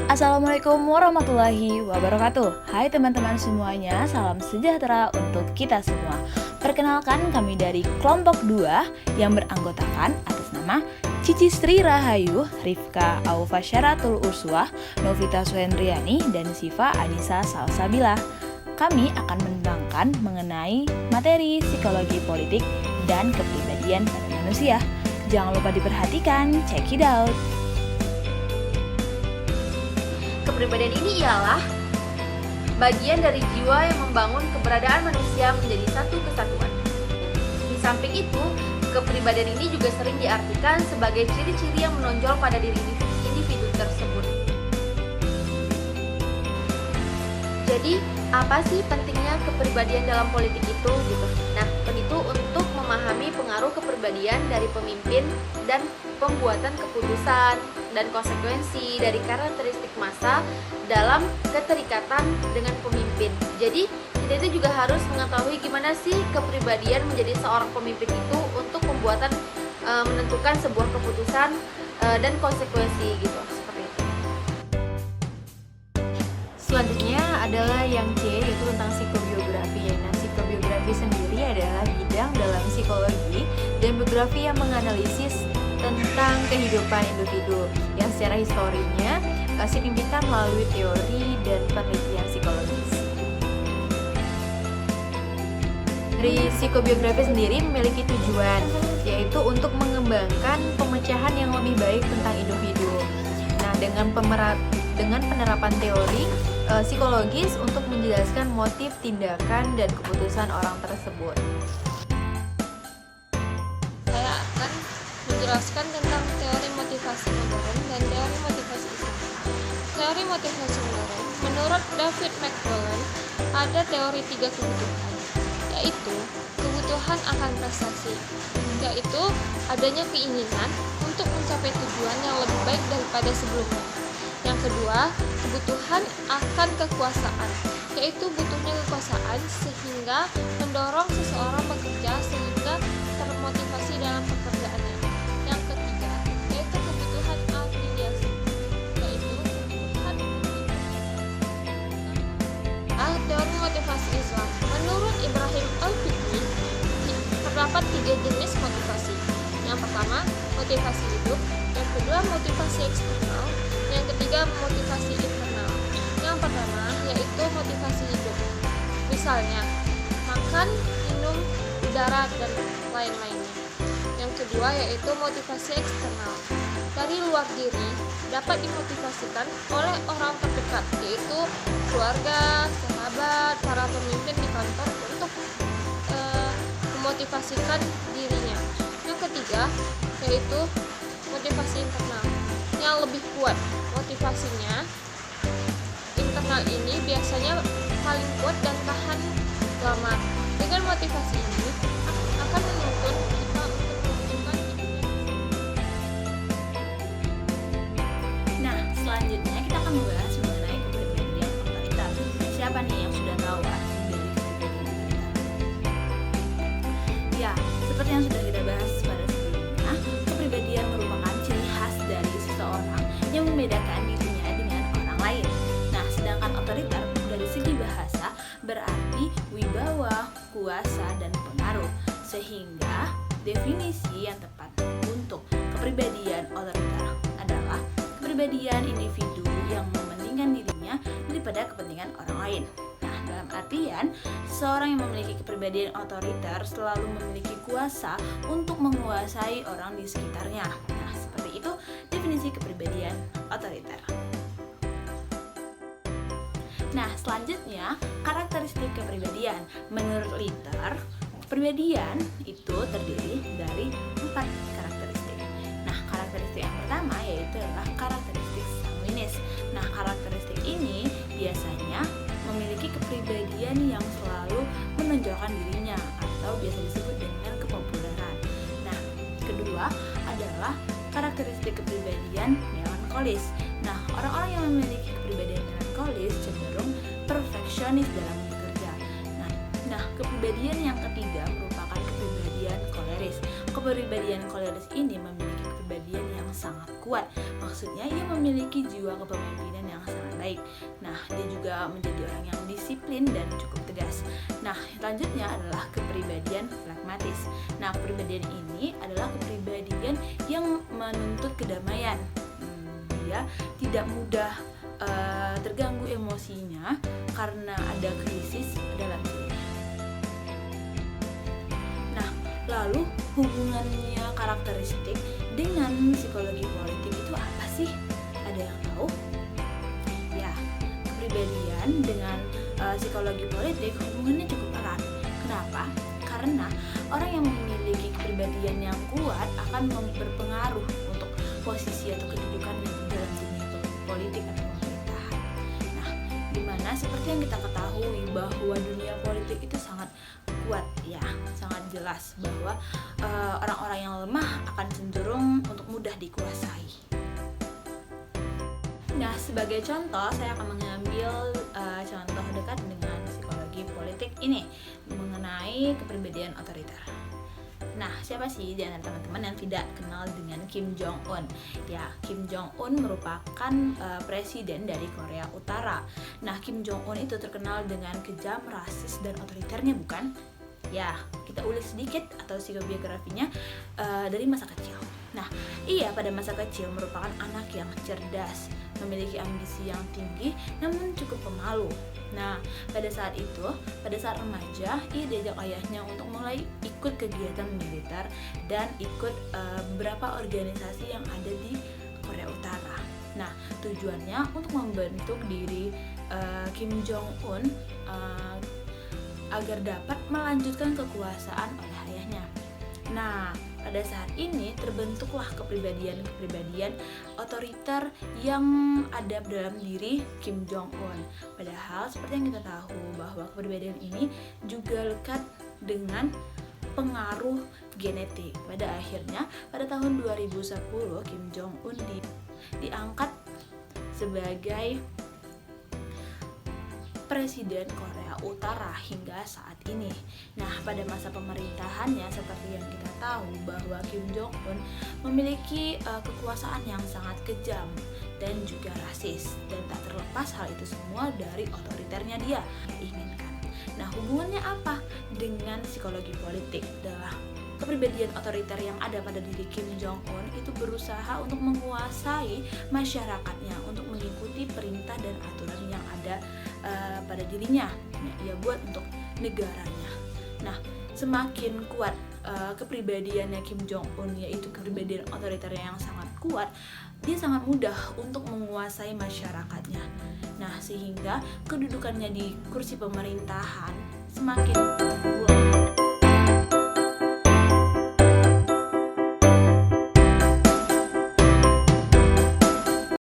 Assalamualaikum warahmatullahi wabarakatuh. Hai teman-teman semuanya, salam sejahtera untuk kita semua. Perkenalkan, kami dari kelompok 2 yang beranggotakan atas nama Cici Sri Rahayu, Rifka Aufasyaratul Uswah, Novita Suhendriani, dan Siva Anissa Salsabila. Kami akan menerangkan mengenai materi psikologi politik dan kepribadian pada manusia. Jangan lupa diperhatikan, check it out. Kepribadian ini ialah bagian dari jiwa yang membangun keberadaan manusia menjadi satu kesatuan. Di samping itu, kepribadian ini juga sering diartikan sebagai ciri-ciri yang menonjol pada diri individu tersebut. Jadi, apa sih pentingnya kepribadian dalam politik itu? Nah, itu untuk memahami pengaruh kepribadian dari pemimpin dan pembuatan keputusan dan konsekuensi dari karakteristik massa dalam keterikatan dengan pemimpin. Jadi, kita itu juga harus mengetahui gimana sih kepribadian menjadi seorang pemimpin itu untuk pembuatan menentukan sebuah keputusan dan konsekuensi gitu, seperti itu. Selanjutnya adalah yang C, yaitu tentang psikobiografi. Nah, psikobiografi sendiri adalah bidang dalam psikologi dan biografi yang menganalisis tentang kehidupan individu yang secara historinya signifikan melalui teori dan penelitian psikologis. Dari psikobiografi sendiri memiliki tujuan, yaitu untuk mengembangkan pemecahan yang lebih baik tentang individu. Nah, dengan penerapan teori psikologis untuk menjelaskan motif, tindakan, dan keputusan orang tersebut. Saya akan menjelaskan tentang teori motivasi modern dan teori motivasi Islam. Teori motivasi modern, menurut David McClelland, ada teori 3 kebutuhan, yaitu kebutuhan akan prestasi, yaitu adanya keinginan untuk mencapai tujuan yang lebih baik daripada sebelumnya. Yang kedua, kebutuhan akan kekuasaan, yaitu butuhnya kekuasaan sehingga mendorong seseorang bekerja sehingga termotivasi dalam pekerjaannya. Yang ketiga, yaitu kebutuhan afiliasi, yaitu kebutuhan teori motivasi Islam. Menurut Ibrahim Al-Fiqi, terdapat 3 jenis motivasi. Yang pertama, motivasi hidup. Yang kedua, motivasi eksternal. Yang ketiga, motivasi internal. Yang pertama yaitu motivasi hidup. Misalnya, makan, minum, udara, dan lain-lainnya. Yang kedua yaitu motivasi eksternal. Dari luar diri dapat dimotivasikan oleh orang terdekat, yaitu keluarga, sahabat, para pemimpin di kantor untuk memotivasikan dirinya. Yang ketiga yaitu motivasi internal yang lebih kuat. Motivasinya internal ini biasanya paling kuat dan tahan lama. Dengan motivasi ini akan menuntun kita untuk melakukan. Nah, selanjutnya kita akan membahas mengenai kepribadian otoriter. Siapa nih yang sudah tahu arti dari kepribadian otoriter? Ya, seperti yang sudah kita bahas pada sebelumnya, kepribadian merupakan ciri khas dari seseorang yang membedakan dirinya dengan orang lain. Nah, sedangkan otoriter dari segi bahasa berarti wibawa, kuasa, dan pengaruh. Sehingga definisi yang tepat untuk kepribadian otoriter adalah kepribadian individu yang mementingkan dirinya daripada kepentingan orang lain. Nah, dalam artian, seorang yang memiliki kepribadian otoriter selalu memiliki kuasa untuk menguasai orang di sekitarnya. Nah, seperti itu definisi kepribadian otoriter. Nah, selanjutnya karakteristik kepribadian. Menurut Litter, kepribadian itu terdiri dari 4 karakteristik. Nah, karakteristik yang pertama yaitu adalah karakteristik sanguinis. Nah, karakteristik ini biasanya memiliki kepribadian yang selalu menonjolkan dirinya atau biasa disebut dengan kepopuleran. Nah, kedua adalah karakteristik kepribadian melankolis. Nah, orang-orang yang memiliki kepribadian melankolis cenderung perfeksionis dalam bekerja. Nah, kepribadian yang ketiga merupakan kepribadian koleris. Kepribadian koleris ini memiliki kepribadian yang sangat kuat. Maksudnya ia memiliki jiwa kepemimpinan yang sangat baik. Nah, dia juga menjadi orang yang disiplin dan cukup tegas. Nah, selanjutnya adalah kepribadian pragmatis. Nah, kepribadian ini adalah kepribadian yang menuntut kedamaian. Dia tidak mudah terganggu emosinya karena ada krisis dalam dirinya. Nah, lalu hubungannya karakteristik dengan psikologi politik itu apa sih? Ada yang tahu? Ya, kepribadian dengan psikologi politik hubungannya cukup erat. Kenapa? Karena orang yang memiliki kepribadian yang kuat akan berpengaruh untuk posisi atau kedudukannya dalam dunia politik atau pemerintahan. Nah, dimana seperti yang kita ketahui bahwa dunia politik itu sangat kuat, ya, sangat jelas bahwa orang-orang yang lemah akan cenderung untuk mudah dikuasai. Nah, sebagai contoh saya akan mengambil contoh dekat dengan psikologi politik ini mengenai kepribadian otoriter. Nah, siapa sih di antara teman-teman yang tidak kenal dengan Kim Jong Un? Ya, Kim Jong Un merupakan presiden dari Korea Utara. Nah, Kim Jong Un itu terkenal dengan kejam, rasis, dan otoriternya, bukan? Ya, kita ulik sedikit atau psikobiografinya dari masa kecil. Nah, ia pada masa kecil merupakan anak yang cerdas, memiliki ambisi yang tinggi, namun cukup pemalu. Nah, pada saat remaja, ia diajak ayahnya untuk mulai ikut kegiatan militer dan ikut beberapa organisasi yang ada di Korea Utara. Nah, tujuannya untuk membentuk diri Kim Jong Un agar dapat melanjutkan kekuasaan oleh ayahnya. Nah, pada saat ini terbentuklah kepribadian otoriter yang ada dalam diri Kim Jong Un. Padahal seperti yang kita tahu bahwa kepribadian ini juga lekat dengan pengaruh genetik. Pada akhirnya pada tahun 2010 Kim Jong Un diangkat sebagai Presiden Korea Utara hingga saat ini. Nah, pada masa pemerintahannya seperti yang kita tahu bahwa Kim Jong Un memiliki kekuasaan yang sangat kejam dan juga rasis, dan tak terlepas hal itu semua dari otoriternya dia inginkan. Nah, hubungannya apa dengan psikologi politik? Adalah kepribadian otoriter yang ada pada diri Kim Jong Un itu berusaha untuk menguasai masyarakatnya, untuk mengikuti perintah dan aturan yang ada pada dirinya, ia buat untuk negaranya. Nah, semakin kuat kepribadiannya Kim Jong Un, yaitu kepribadian otoriter yang sangat kuat, dia sangat mudah untuk menguasai masyarakatnya. Nah, sehingga kedudukannya di kursi pemerintahan semakin kuat.